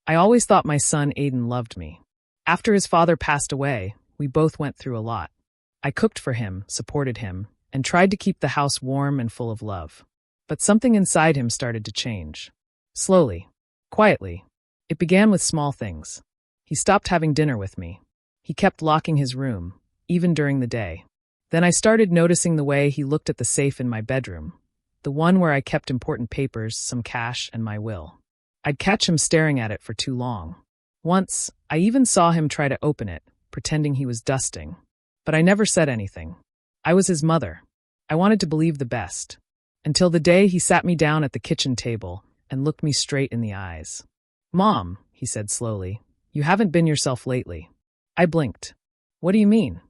I always thought my son Aiden loved me. After his father passed away, we both went through a lot. I cooked for him, supported him, and tried to keep the house warm and full of love. But something inside him started to change. Slowly. Quietly. It began with small things. He stopped having dinner with me. He kept locking his room, even during the day. Then I started noticing the way he looked at the safe in my bedroom, the one where I kept important papers, some cash, and my will. I'd catch him staring at it for too long. Once, I even saw him try to open it, pretending he was dusting. But I never said anything. I was his mother. I wanted to believe the best. Until the day he sat me down at the kitchen table and looked me straight in the eyes. "Mom," he said slowly, "you haven't been yourself lately." I blinked. "What do you mean?"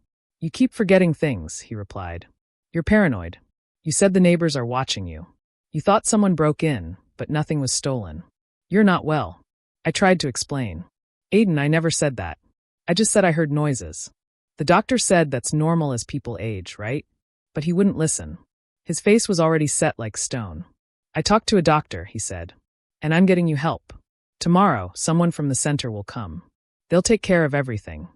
"You keep forgetting things," he replied. "You're paranoid. You said the neighbors are watching you. You thought someone broke in, but nothing was stolen. You're not well." I tried to explain. "Aiden, I never said that. I just said I heard noises. The doctor said that's normal as people age, right?" But he wouldn't listen. His face was already set like stone. "I talked to a doctor," he said. "And I'm getting you help. Tomorrow, someone from the center will come. They'll take care of everything."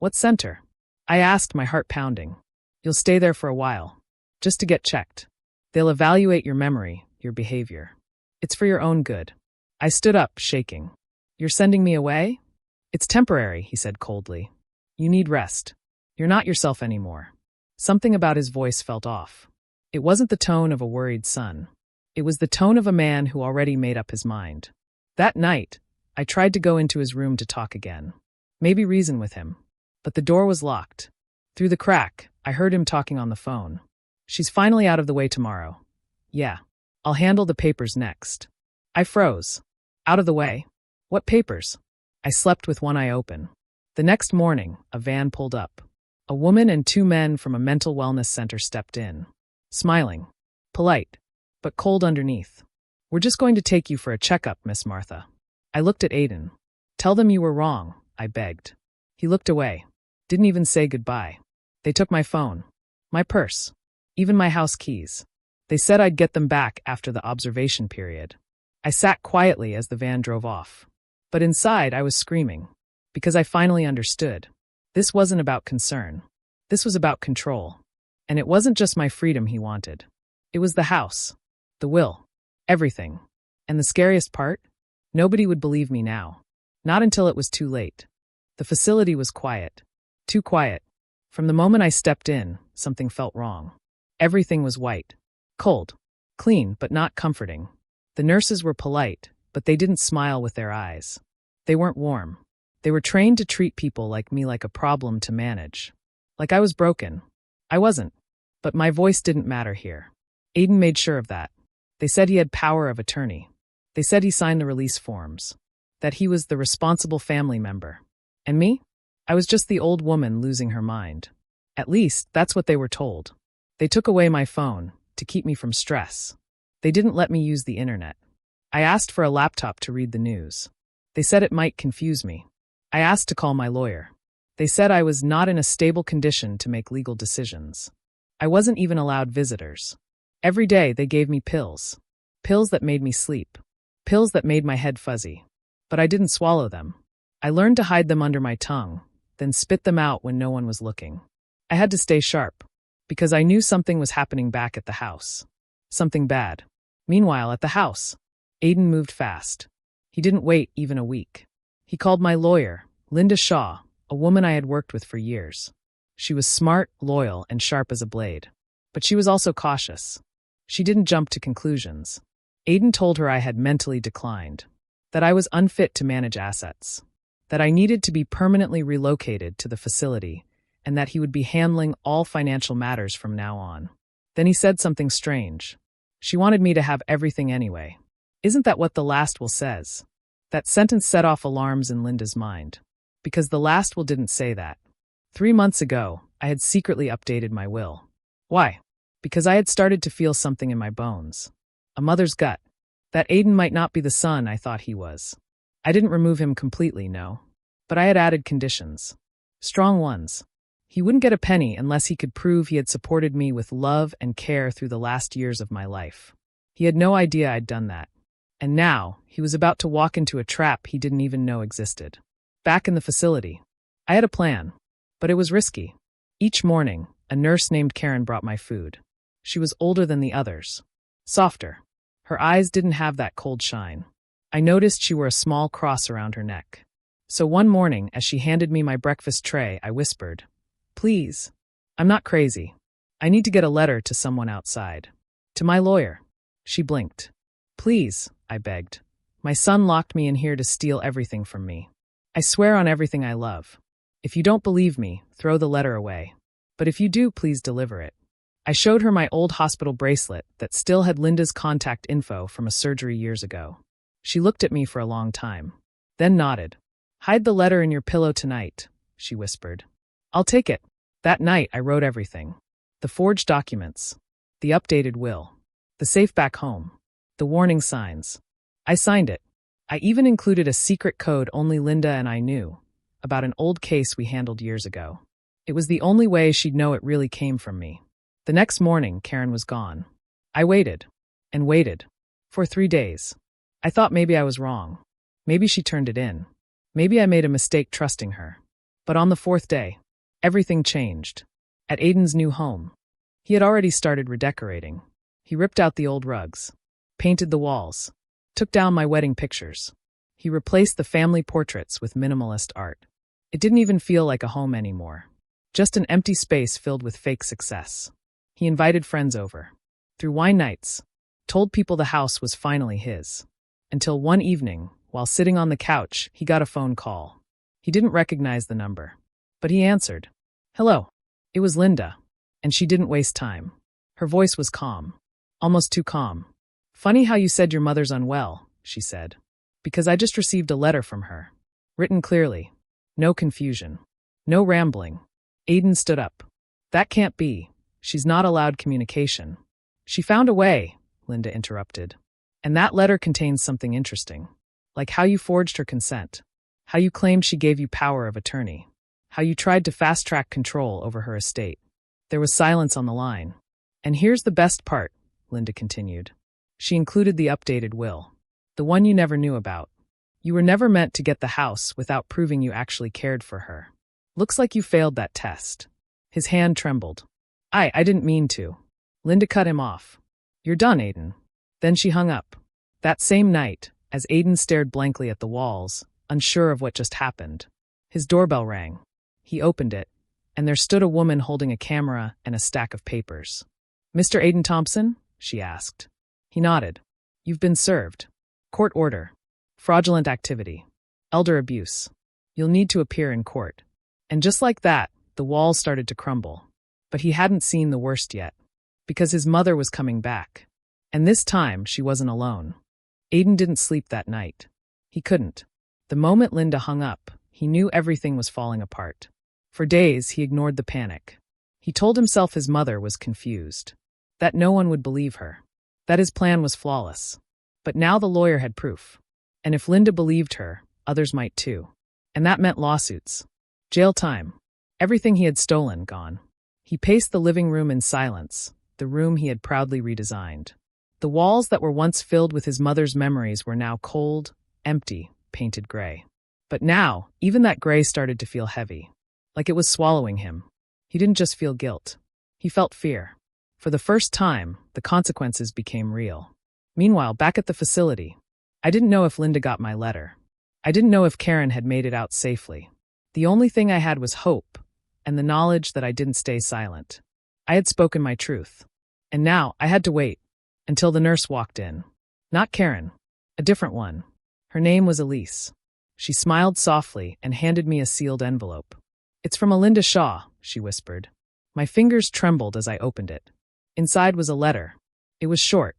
"What center?" I asked, my heart pounding. "You'll stay there for a while. Just to get checked. They'll evaluate your memory, your behavior. It's for your own good." I stood up, shaking. "You're sending me away?" "It's temporary," he said coldly. "You need rest. You're not yourself anymore." Something about his voice felt off. It wasn't the tone of a worried son. It was the tone of a man who already made up his mind. That night, I tried to go into his room to talk again. Maybe reason with him. But the door was locked. Through the crack, I heard him talking on the phone. "She's finally out of the way tomorrow." "Yeah. I'll handle the papers next." I froze. "Out of the way? What papers?" I slept with one eye open. The next morning, a van pulled up. A woman and two men from a mental wellness center stepped in. Smiling. Polite. But cold underneath. "We're just going to take you for a checkup, Miss Martha." I looked at Aiden. "Tell them you were wrong," I begged. He looked away. Didn't even say goodbye. "They took my phone. My purse. Even my house keys. They said I'd get them back after the observation period." I sat quietly as the van drove off. But inside, I was screaming. Because I finally understood. This wasn't about concern. This was about control. And it wasn't just my freedom he wanted. It was the house. The will. Everything. And the scariest part? Nobody would believe me now. Not until it was too late. The facility was quiet. Too quiet. From the moment I stepped in, something felt wrong. Everything was white. Cold. Clean, but not comforting. The nurses were polite, but they didn't smile with their eyes. They weren't warm. They were trained to treat people like me like a problem to manage. Like I was broken. I wasn't. But my voice didn't matter here. Aiden made sure of that. They said he had power of attorney. They said he signed the release forms. That he was the responsible family member. And me? I was just the old woman losing her mind. At least, that's what they were told. They took away my phone to keep me from stress. They didn't let me use the internet. I asked for a laptop to read the news. They said it might confuse me. I asked to call my lawyer. They said I was not in a stable condition to make legal decisions. I wasn't even allowed visitors. Every day they gave me pills. Pills that made me sleep. Pills that made my head fuzzy. But I didn't swallow them. I learned to hide them under my tongue, then spit them out when no one was looking. I had to stay sharp, because I knew something was happening back at the house. Something bad. Meanwhile, at the house, Aiden moved fast. He didn't wait even a week. He called my lawyer, Linda Shaw, a woman I had worked with for years. She was smart, loyal, and sharp as a blade. But she was also cautious. She didn't jump to conclusions. Aiden told her I had mentally declined, that I was unfit to manage assets, that I needed to be permanently relocated to the facility, and that he would be handling all financial matters from now on. Then he said something strange. "She wanted me to have everything anyway." Isn't that what the last will says? That sentence set off alarms in Linda's mind. Because the last will didn't say that. 3 months ago, I had secretly updated my will. Why? Because I had started to feel something in my bones. A mother's gut. That Aiden might not be the son I thought he was. I didn't remove him completely, no. But I had added conditions. Strong ones. He wouldn't get a penny unless he could prove he had supported me with love and care through the last years of my life. He had no idea I'd done that. And now, he was about to walk into a trap he didn't even know existed. Back in the facility, I had a plan, but it was risky. Each morning, a nurse named Karen brought my food. She was older than the others. Softer. Her eyes didn't have that cold shine. I noticed she wore a small cross around her neck. So one morning, as she handed me my breakfast tray, I whispered, "Please. I'm not crazy. I need to get a letter to someone outside. To my lawyer." She blinked. "Please," I begged. "My son locked me in here to steal everything from me. I swear on everything I love. If you don't believe me, throw the letter away. But if you do, please deliver it." I showed her my old hospital bracelet that still had Linda's contact info from a surgery years ago. She looked at me for a long time, then nodded. "Hide the letter in your pillow tonight," she whispered. "I'll take it." That night, I wrote everything. The forged documents, the updated will, the safe back home, the warning signs. I signed it. I even included a secret code only Linda and I knew, about an old case we handled years ago. It was the only way she'd know it really came from me. The next morning, Karen was gone. I waited, and waited, for 3 days. I thought maybe I was wrong. Maybe she turned it in. Maybe I made a mistake trusting her. But on the 4th day, everything changed. At Aiden's new home, he had already started redecorating. He ripped out the old rugs, painted the walls, took down my wedding pictures. He replaced the family portraits with minimalist art. It didn't even feel like a home anymore. Just an empty space filled with fake success. He invited friends over, threw wine nights, told people the house was finally his. Until one evening, while sitting on the couch, he got a phone call. He didn't recognize the number, but he answered. "Hello." It was Linda, and she didn't waste time. Her voice was calm, almost too calm. "Funny how you said your mother's unwell," she said. "Because I just received a letter from her. Written clearly. No confusion. No rambling." Aiden stood up. "That can't be. She's not allowed communication." "She found a way," Linda interrupted. "And that letter contains something interesting. Like how you forged her consent. How you claimed she gave you power of attorney. How you tried to fast-track control over her estate." There was silence on the line. "And here's the best part," Linda continued. "She included the updated will. The one you never knew about. You were never meant to get the house without proving you actually cared for her. Looks like you failed that test." His hand trembled. I didn't mean to." Linda cut him off. "You're done, Aiden." Then she hung up. That same night, as Aiden stared blankly at the walls, unsure of what just happened, his doorbell rang. He opened it, and there stood a woman holding a camera and a stack of papers. "Mr. Aiden Thompson?" she asked. He nodded. "You've been served. Court order. Fraudulent activity. Elder abuse. You'll need to appear in court." And just like that, the walls started to crumble. But he hadn't seen the worst yet, because his mother was coming back. And this time, she wasn't alone. Aiden didn't sleep that night. He couldn't. The moment Linda hung up, he knew everything was falling apart. For days, he ignored the panic. He told himself his mother was confused, that no one would believe her, that his plan was flawless. But now the lawyer had proof. And if Linda believed her, others might too. And that meant lawsuits. Jail time. Everything he had stolen gone. He paced the living room in silence, the room he had proudly redesigned. The walls that were once filled with his mother's memories were now cold, empty, painted gray. But now, even that gray started to feel heavy, like it was swallowing him. He didn't just feel guilt. He felt fear. For the first time, the consequences became real. Meanwhile, back at the facility, I didn't know if Linda got my letter. I didn't know if Karen had made it out safely. The only thing I had was hope, and the knowledge that I didn't stay silent. I had spoken my truth. And now, I had to wait, until the nurse walked in. Not Karen. A different one. Her name was Elise. She smiled softly and handed me a sealed envelope. "It's from Linda Shaw," she whispered. My fingers trembled as I opened it. Inside was a letter. It was short,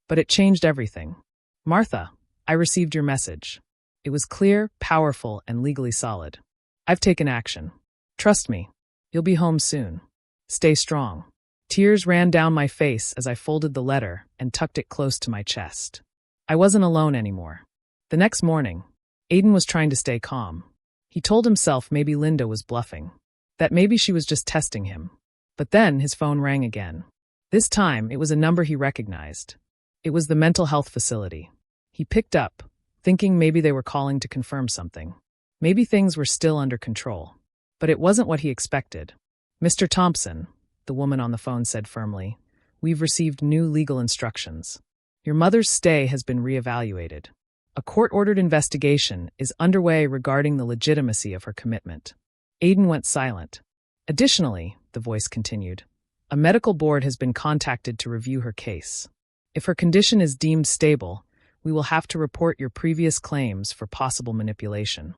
but it changed everything. "Martha, I received your message. It was clear, powerful, and legally solid. I've taken action. Trust me. You'll be home soon. Stay strong." Tears ran down my face as I folded the letter and tucked it close to my chest. I wasn't alone anymore. The next morning, Aiden was trying to stay calm. He told himself maybe Linda was bluffing, that maybe she was just testing him. But then his phone rang again. This time, it was a number he recognized. It was the mental health facility. He picked up, thinking maybe they were calling to confirm something. Maybe things were still under control. But it wasn't what he expected. "Mr. Thompson," the woman on the phone said firmly, "we've received new legal instructions. Your mother's stay has been reevaluated. A court-ordered investigation is underway regarding the legitimacy of her commitment." Aiden went silent. "Additionally," the voice continued, "a medical board has been contacted to review her case. If her condition is deemed stable, we will have to report your previous claims for possible manipulation."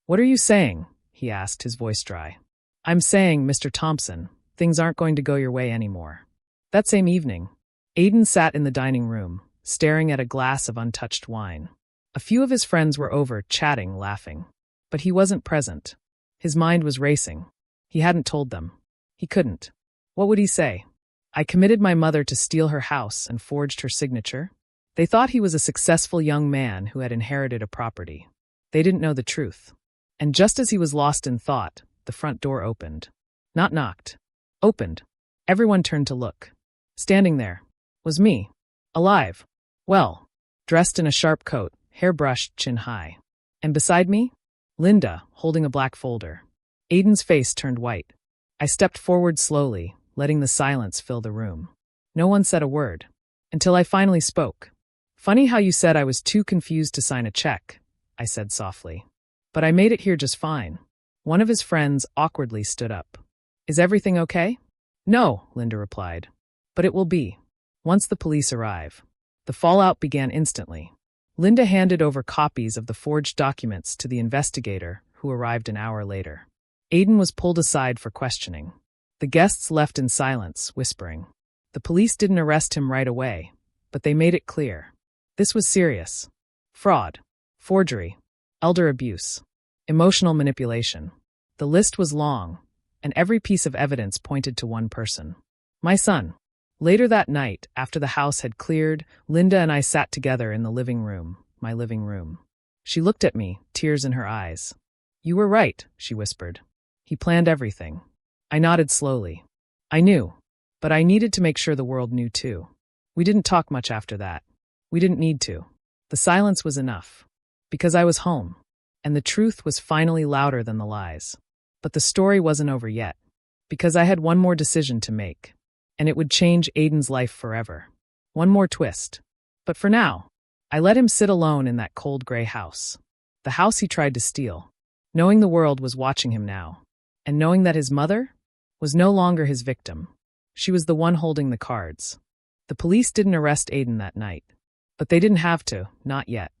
"What are you saying?" he asked, his voice dry. "I'm saying, Mr. Thompson, things aren't going to go your way anymore." That same evening, Aiden sat in the dining room, staring at a glass of untouched wine. A few of his friends were over, chatting, laughing. But he wasn't present. His mind was racing. He hadn't told them. He couldn't. What would he say? "I committed my mother to steal her house and forged her signature." They thought he was a successful young man who had inherited a property. They didn't know the truth. And just as he was lost in thought, the front door opened. Not knocked. Opened. Everyone turned to look. Standing there was me. Alive. Well, dressed in a sharp coat, hair brushed chin high. And beside me, Linda, holding a black folder. Aiden's face turned white. I stepped forward slowly, letting the silence fill the room. No one said a word. Until I finally spoke. "Funny how you said I was too confused to sign a check," I said softly. "But I made it here just fine." One of his friends awkwardly stood up. "Is everything okay?" "No," Linda replied. "But it will be. Once the police arrive." The fallout began instantly. Linda handed over copies of the forged documents to the investigator, who arrived an hour later. Aiden was pulled aside for questioning. The guests left in silence, whispering. The police didn't arrest him right away, but they made it clear. This was serious. Fraud, forgery, elder abuse, emotional manipulation. The list was long, and every piece of evidence pointed to one person. My son. Later that night, after the house had cleared, Linda and I sat together in the living room, my living room. She looked at me, tears in her eyes. "You were right," she whispered. "He planned everything." I nodded slowly. I knew, but I needed to make sure the world knew too. We didn't talk much after that. We didn't need to. The silence was enough. Because I was home, and the truth was finally louder than the lies. But the story wasn't over yet. Because I had one more decision to make. And it would change Aiden's life forever. One more twist. But for now, I let him sit alone in that cold gray house. The house he tried to steal. Knowing the world was watching him now. And knowing that his mother was no longer his victim. She was the one holding the cards. The police didn't arrest Aiden that night. But they didn't have to, not yet.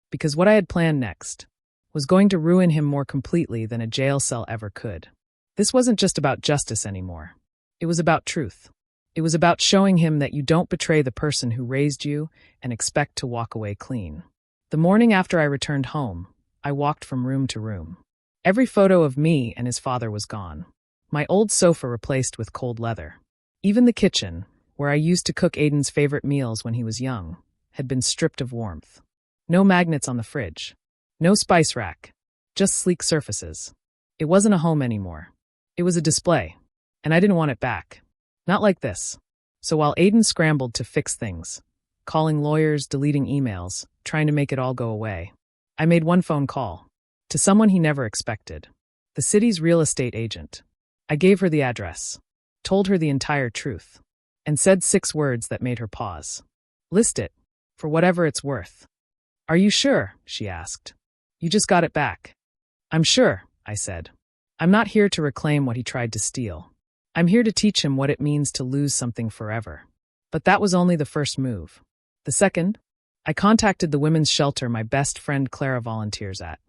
Because what I had planned next was going to ruin him more completely than a jail cell ever could. This wasn't just about justice anymore. It was about truth. It was about showing him that you don't betray the person who raised you and expect to walk away clean. The morning after I returned home, I walked from room to room. Every photo of me and his father was gone. My old sofa replaced with cold leather. Even the kitchen, where I used to cook Aiden's favorite meals when he was young, had been stripped of warmth. No magnets on the fridge. No spice rack. Just sleek surfaces. It wasn't a home anymore. It was a display. And I didn't want it back. Not like this. So while Aiden scrambled to fix things, calling lawyers, deleting emails, trying to make it all go away, I made one phone call. To someone he never expected. The city's real estate agent. I gave her the address. Told her the entire truth. And said 6 words that made her pause. "List it. For whatever it's worth." "Are you sure?" she asked. "You just got it back." "I'm sure," I said. "I'm not here to reclaim what he tried to steal. I'm here to teach him what it means to lose something forever." But that was only the first move. The second, I contacted the women's shelter my best friend Clara volunteers at.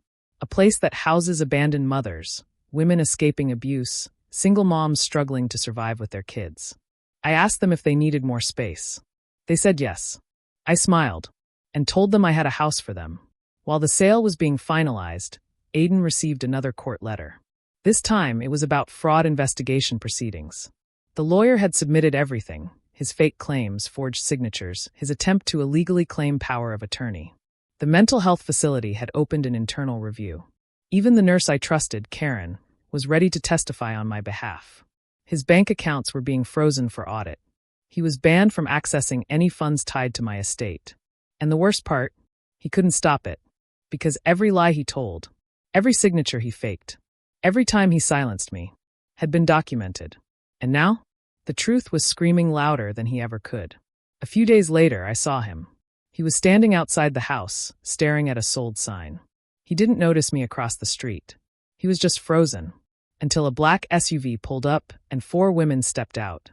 A place that houses abandoned mothers, women escaping abuse, single moms struggling to survive with their kids. I asked them if they needed more space. They said yes. I smiled and told them I had a house for them. While the sale was being finalized, Aiden received another court letter. This time, it was about fraud investigation proceedings. The lawyer had submitted everything, his fake claims, forged signatures, his attempt to illegally claim power of attorney. The mental health facility had opened an internal review. Even the nurse I trusted, Karen, was ready to testify on my behalf. His bank accounts were being frozen for audit. He was banned from accessing any funds tied to my estate. And the worst part, He couldn't stop it. Because every lie he told, every signature he faked, every time he silenced me, had been documented. And now, the truth was screaming louder than he ever could. A few days later, I saw him. He was standing outside the house, staring at a sold sign. He didn't notice me across the street. He was just frozen, until a black SUV pulled up and 4 women stepped out.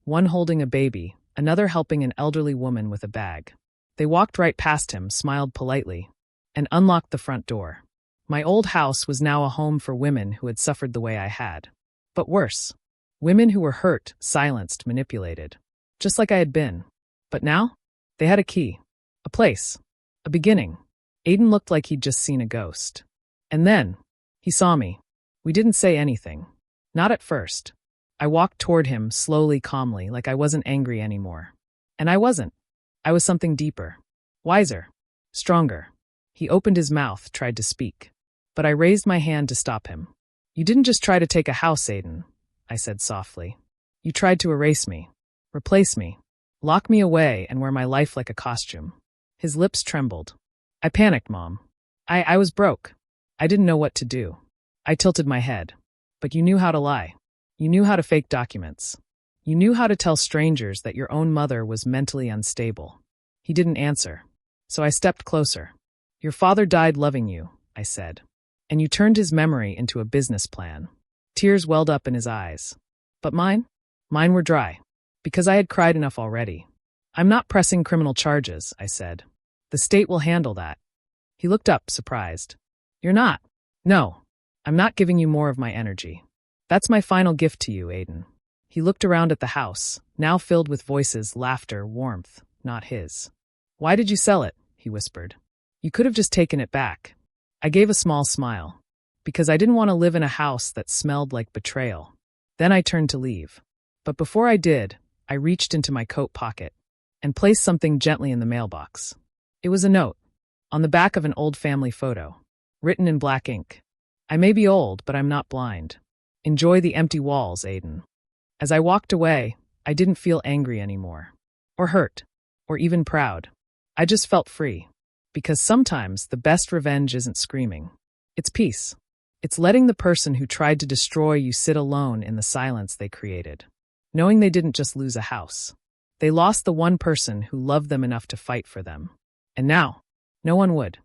One holding a baby, another helping an elderly woman with a bag. They walked right past him, smiled politely, and unlocked the front door. My old house was now a home for women who had suffered the way I had. But worse, women who were hurt, silenced, manipulated. Just like I had been. But now, they had a key. A place. A beginning. Aiden looked like he'd just seen a ghost. And then, he saw me. We didn't say anything. Not at first. I walked toward him, slowly, calmly, like I wasn't angry anymore. And I wasn't. I was something deeper. Wiser. Stronger. He opened his mouth, tried to speak. But I raised my hand to stop him. You didn't just try to take a house, Aiden, I said softly. You tried to erase me. Replace me. Lock me away and wear my life like a costume. His lips trembled. I panicked, Mom. I was broke. I didn't know what to do. I tilted my head. But you knew how to lie. You knew how to fake documents. You knew how to tell strangers that your own mother was mentally unstable. He didn't answer. So I stepped closer. Your father died loving you, I said. And you turned his memory into a business plan. Tears welled up in his eyes. But mine? Mine were dry. Because I had cried enough already. I'm not pressing criminal charges, I said. The state will handle that. He looked up, surprised. You're not. No. I'm not giving you more of my energy. That's my final gift to you, Aiden. He looked around at the house, now filled with voices, laughter, warmth, not his. Why did you sell it? He whispered. You could have just taken it back. I gave a small smile. Because I didn't want to live in a house that smelled like betrayal. Then I turned to leave. But before I did, I reached into my coat pocket and placed something gently in the mailbox. It was a note, on the back of an old family photo, written in black ink. I may be old, but I'm not blind. Enjoy the empty walls, Aiden. As I walked away, I didn't feel angry anymore. Or hurt. Or even proud. I just felt free. Because sometimes the best revenge isn't screaming. It's peace. It's letting the person who tried to destroy you sit alone in the silence they created. Knowing they didn't just lose a house. They lost the one person who loved them enough to fight for them. And now, no one would.